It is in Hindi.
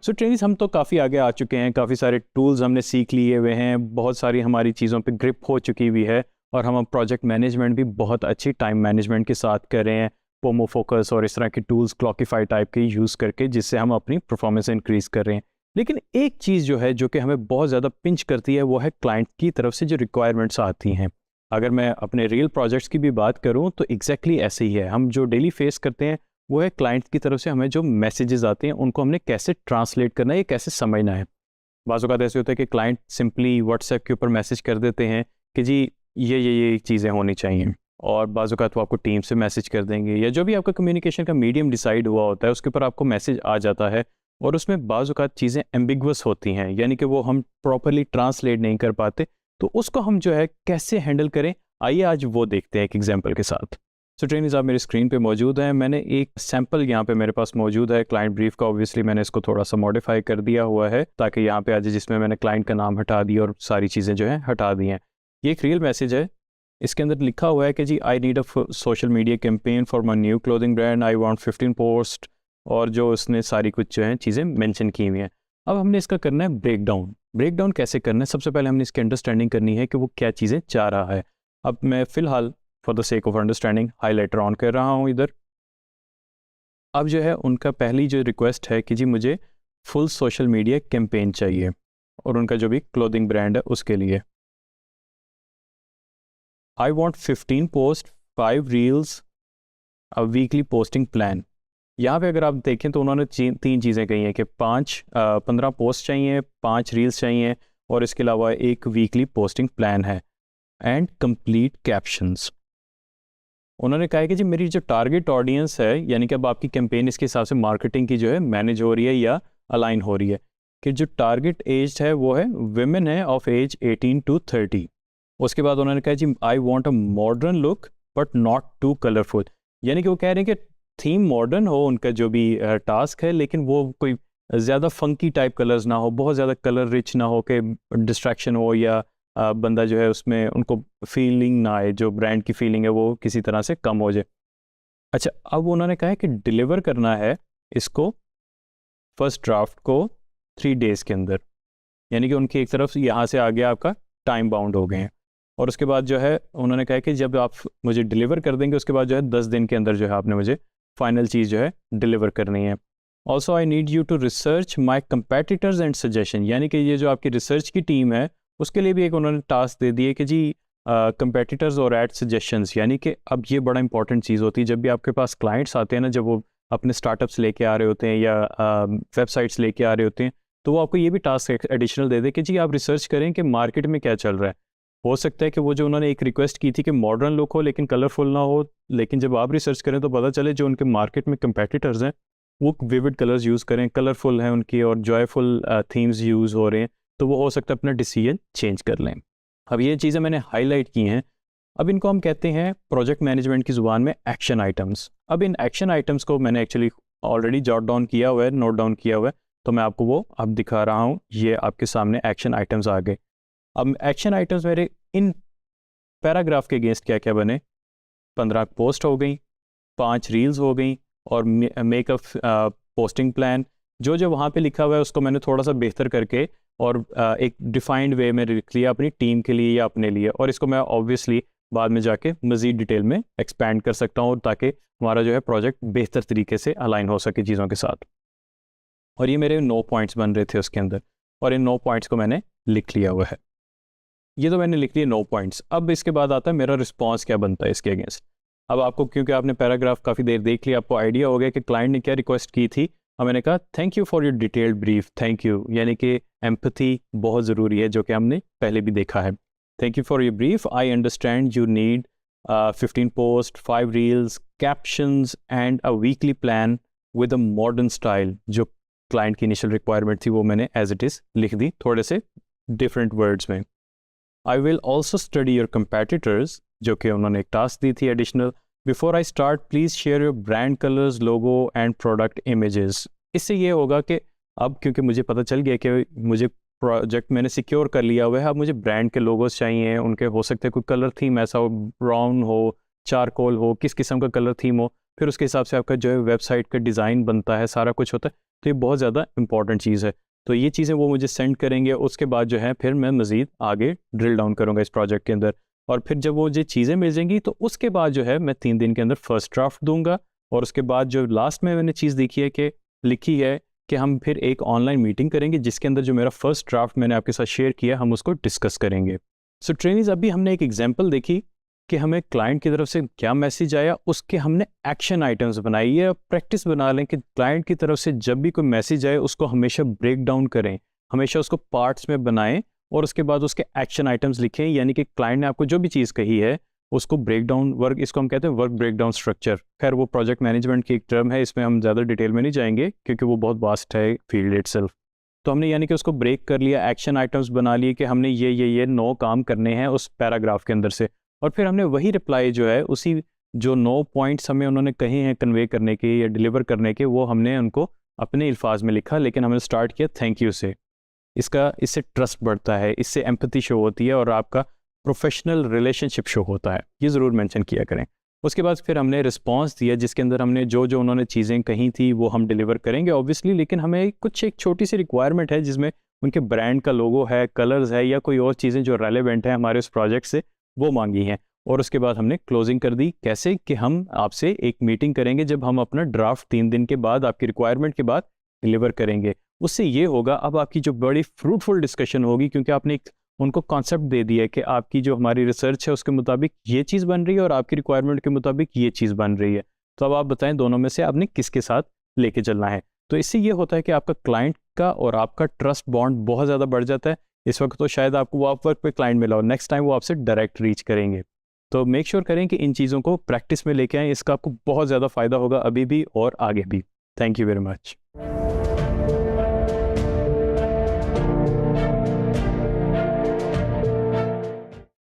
सो ट्रेनिंग्स हम तो काफ़ी आगे आ चुके हैं, काफ़ी सारे टूल्स हमने सीख लिए हुए हैं, बहुत सारी हमारी चीज़ों पे ग्रिप हो चुकी हुई है और हम अब प्रोजेक्ट मैनेजमेंट भी बहुत अच्छी टाइम मैनेजमेंट के साथ कर रहे हैं, पोमो फोकस और इस तरह के टूल्स क्लॉकिफाई टाइप के यूज़ करके, जिससे हम अपनी परफॉर्मेंस इंक्रीज़ कर रहे हैं। लेकिन एक चीज़ जो है जो कि हमें बहुत ज़्यादा पिंच करती है वो है क्लाइंट की तरफ से जो रिक्वायरमेंट्स आती हैं। अगर मैं अपने रियल प्रोजेक्ट्स की भी बात करूँ तो एग्जैक्टली ऐसे ही है। हम जो डेली फेस करते हैं वो है क्लाइंट की तरफ से हमें जो मैसेजेस आते हैं उनको हमने कैसे ट्रांसलेट करना है, ये कैसे समझना है। बाज़ औक़ात ऐसे होता है कि क्लाइंट सिंपली व्हाट्सएप के ऊपर मैसेज कर देते हैं कि जी ये चीज़ें होनी चाहिए, और बाज़ औक़ात वो आपको टीम से मैसेज कर देंगे या जो भी आपका कम्युनिकेशन का मीडियम डिसाइड हुआ होता है उसके ऊपर आपको मैसेज आ जाता है, और उसमें बाज़ औक़ात चीज़ें एम्बिगुअस होती हैं, यानी कि वो हम प्रॉपरली ट्रांसलेट नहीं कर पाते। तो उसको हम जो है कैसे हैंडल करें, आइए आज वो देखते हैं एक एग्जांपल के साथ। सो ट्रेनिंग्स आप मेरी स्क्रीन पे मौजूद हैं। मैंने एक सैंपल यहाँ पे मेरे पास मौजूद है क्लाइंट ब्रीफ का। ऑब्वियसली मैंने इसको थोड़ा सा मॉडिफाई कर दिया हुआ है ताकि यहाँ पे आ जाए, जिसमें मैंने क्लाइंट का नाम हटा दिया और सारी चीज़ें जो है हटा दी हैं। ये एक रियल मैसेज है। इसके अंदर लिखा हुआ है कि जी I need a social media campaign for my new clothing brand, I want 15 post, और जो उसने सारी कुछ जो है चीज़ें मेंशन की हुई हैं। अब हमने इसका करना है ब्रेक डाउन कैसे करना है। सबसे पहले हमने इसकी अंडरस्टैंडिंग करनी है कि वो क्या चीज़ें चाह रहा है। अब मैं फ़िलहाल for the sake of understanding highlighter on कर रहा हूँ इधर। अब जो है उनका पहली जो रिक्वेस्ट है कि जी मुझे फुल सोशल मीडिया कैंपेन चाहिए, और उनका जो भी क्लोथिंग ब्रांड है उसके लिए। I want 15 post, 5 reels, a weekly posting plan. यहाँ पे अगर आप देखें तो उन्होंने 3 चीज़ें कही हैं कि 15 पोस्ट चाहिए, 5 रील्स चाहिए, और इसके अलावा एक वीकली पोस्टिंग प्लान है, एंड कंप्लीट कैप्शंस। उन्होंने कहा है कि जी मेरी जो टारगेट ऑडियंस है, यानी कि अब आपकी कैंपेन इसके हिसाब से मार्केटिंग की जो है मैनेज हो रही है या अलाइन हो रही है, कि जो टारगेट एज है वो है विमेन है ऑफ एज 18 to 30। उसके बाद उन्होंने कहा जी I want a modern look but not too colourful, यानी कि वो कह रहे हैं कि थीम मॉडर्न हो उनका जो भी टास्क है, लेकिन वो कोई ज़्यादा फंकी टाइप कलर्स ना हो, बहुत ज़्यादा कलर रिच ना हो कि डिस्ट्रैक्शन हो, या बंदा जो है उसमें उनको फीलिंग ना आए, जो ब्रांड की फीलिंग है वो किसी तरह से कम हो जाए। अच्छा, अब उन्होंने कहा है कि डिलीवर करना है इसको फर्स्ट ड्राफ्ट को 3 डेज़ के अंदर, यानी कि उनकी एक तरफ यहाँ से आगे आपका टाइम बाउंड हो गए हैं। और उसके बाद जो है उन्होंने कहा कि जब आप मुझे डिलीवर कर देंगे उसके बाद जो है 10 दिन के अंदर जो है आपने मुझे फाइनल चीज़ जो है डिलीवर करनी है। Also I need you to research my competitors and suggestion, यानी कि ये जो आपकी रिसर्च की टीम है उसके लिए भी एक उन्होंने टास्क दे दिए कि जी कंपेटिटर्स और एड सजेशंस, यानी कि अब ये बड़ा इंपॉर्टेंट चीज़ होती है जब भी आपके पास क्लाइंट्स आते हैं ना, जब वो अपने स्टार्टअप्स लेके आ रहे होते हैं या वेबसाइट्स लेके आ रहे होते हैं, तो वो आपको ये भी टास्क एडिशनल दे दे कि जी आप रिसर्च करें कि मार्केट में क्या चल रहा है। हो सकता है कि वो जो उन्होंने एक रिक्वेस्ट की थी कि मॉडर्न लुक हो लेकिन कलरफुल ना हो, लेकिन जब आप रिसर्च करें तो पता चले जो उनके मार्केट में कंपेटिटर्स हैं वो विविड कलर्स यूज़ करें, कलरफुल हैं उनकी और जॉयफुल थीम्स यूज़ हो रहे हैं, तो वो हो सकता है अपना डिसीजन चेंज कर लें। अब ये चीज़ें मैंने हाईलाइट की हैं। अब इनको हम कहते हैं प्रोजेक्ट मैनेजमेंट की ज़ुबान में एक्शन आइटम्स। अब इन एक्शन आइटम्स को मैंने एक्चुअली ऑलरेडी जॉट डाउन किया हुआ है, नोट डाउन किया हुआ है, तो मैं आपको वो अब दिखा रहा हूँ। ये आपके सामने एक्शन आइटम्स आ गए। अब एक्शन आइटम्स मेरे इन पैराग्राफ के अगेंस्ट क्या क्या बने, 15 पोस्ट हो गई, 5 रील्स हो गई, और मेकअप पोस्टिंग प्लान। जो जो वहाँ पे लिखा हुआ है उसको मैंने थोड़ा सा बेहतर करके और एक डिफाइंड वे में लिख लिया अपनी टीम के लिए या अपने लिए, और इसको मैं ऑब्वियसली बाद में जाके मज़ीद डिटेल में एक्सपैंड कर सकता हूँ ताकि हमारा जो है प्रोजेक्ट बेहतर तरीके से अलाइन हो सके चीज़ों के साथ। और ये मेरे 9 पॉइंट्स बन रहे थे उसके अंदर, और इन 9 पॉइंट्स को मैंने लिख लिया हुआ है। ये तो मैंने लिख लिए 9 पॉइंट्स। अब इसके बाद आता है मेरा रिस्पॉन्स क्या बनता है इसके अगेंस्ट। अब आपको, क्योंकि आपने पैराग्राफ काफ़ी देर देख लिया, आपको आइडिया हो गया कि क्लाइंट ने क्या रिक्वेस्ट की थी। और मैंने कहा thank you for your detailed brief, thank you, यानी कि एम्पैथी बहुत ज़रूरी है, जो कि हमने पहले भी देखा है। Thank you for your brief, I understand you need 15 post, 5 reels, captions and a weekly plan with a modern style. जो क्लाइंट की इनिशियल रिक्वायरमेंट थी वो मैंने एज इट इज़ लिख दी थोड़े से डिफरेंट वर्ड्स में। I will also study your competitors, जो कि उन्होंने एक टास्क दी थी additional. Before I start please share your brand colours, logo and product images. इससे ये होगा कि अब क्योंकि मुझे पता चल गया कि मुझे प्रोजेक्ट मैंने सिक्योर कर लिया हुआ है, अब मुझे ब्रांड के लोगोस चाहिए, उनके हो सकते हैं कोई कलर थीम ऐसा हो, ब्राउन हो, चारकोल हो, किस किस्म का कलर थीम हो, फिर उसके हिसाब से आपका जो है वेबसाइट का डिज़ाइन बनता है, सारा कुछ होता है। तो ये बहुत ज़्यादा इंपॉर्टेंट चीज़ है। तो ये चीज़ें वो मुझे सेंड करेंगे, उसके बाद जो है फिर मैं मज़ीद आगे ड्रिल डाउन करूँगा इस प्रोजेक्ट के अंदर। और फिर जब वो जो चीज़ें मिल जाएंगी तो उसके बाद जो है मैं 3 दिन के अंदर फर्स्ट ड्राफ्ट दूंगा। और उसके बाद जो लास्ट में मैंने चीज़ लिखी है कि हम फिर एक ऑनलाइन मीटिंग करेंगे जिसके अंदर जो मेरा फर्स्ट ड्राफ्ट मैंने आपके साथ शेयर किया हम उसको डिस्कस करेंगे। सो ट्रेनिंग्स, अभी हमने एक एग्जांपल देखी कि हमें क्लाइंट की तरफ से क्या मैसेज आया, उसके हमने एक्शन आइटम्स बनाई है। प्रैक्टिस बना लें कि क्लाइंट की तरफ से जब भी कोई मैसेज आए उसको हमेशा ब्रेक डाउन करें, हमेशा उसको पार्ट्स में बनाएं और उसके बाद उसके एक्शन आइटम्स लिखें। यानी कि क्लाइंट ने आपको जो भी चीज़ कही है उसको ब्रेक डाउन वर्क, इसको हम कहते हैं वर्क ब्रेक डाउन स्ट्रक्चर। खैर वो प्रोजेक्ट मैनेजमेंट की एक टर्म है, इसमें हम ज़्यादा डिटेल में नहीं जाएंगे क्योंकि वो बहुत वास्ट है फील्ड इटसेल्फ। तो हमने यानी कि उसको ब्रेक कर लिया, एक्शन आइटम्स बना लिए कि हमने ये 9 काम करने हैं उस पैराग्राफ के अंदर से। और फिर हमने वही रिप्लाई जो है उसी जो 9 पॉइंट्स हमें उन्होंने कहे हैं कन्वे करने के या डिलीवर करने के, वो हमने उनको अपने अल्फाज में लिखा, लेकिन हमने स्टार्ट किया थैंक यू से। इससे ट्रस्ट बढ़ता है, इससे एम्पैथी शो होती है और आपका प्रोफेशनल रिलेशनशिप शो होता है, ये ज़रूर मेंशन किया करें। उसके बाद फिर हमने रिस्पांस दिया जिसके अंदर हमने जो जो उन्होंने चीज़ें कही थी वो हम डिलीवर करेंगे ऑब्वियसली, लेकिन हमें एक छोटी सी रिक्वायरमेंट है जिसमें उनके ब्रांड का लोगो है, कलर्स है या कोई और चीज़ें जो रेलेवेंट है हमारे उस प्रोजेक्ट से, वो मांगी हैं। और उसके बाद हमने क्लोजिंग कर दी। कैसे कि हम आपसे एक मीटिंग करेंगे जब हम अपना ड्राफ्ट 3 दिन के बाद आपकी रिक्वायरमेंट के बाद डिलीवर करेंगे। उससे ये होगा अब आपकी जो बड़ी फ्रूटफुल डिस्कशन होगी, क्योंकि आपने एक उनको कॉन्सेप्ट दे दिया है कि आपकी जो हमारी रिसर्च है उसके मुताबिक ये चीज़ बन रही है और आपकी रिक्वायरमेंट के मुताबिक ये चीज़ बन रही है। तो अब आप बताएं दोनों में से आपने किसके साथ लेके चलना है। तो इससे ये होता है कि आपका क्लाइंट का और आपका ट्रस्ट बॉन्ड बहुत ज़्यादा बढ़ जाता है। इस वक्त तो शायद आपको वो अपवर्क पे क्लाइंट मिला हो, नेक्स्ट टाइम वो आपसे डायरेक्ट रीच करेंगे। तो मेक श्योर करें कि इन चीज़ों को प्रैक्टिस में लेके आएँ, इसका आपको बहुत ज़्यादा फ़ायदा होगा अभी भी और आगे भी। Thank you very much.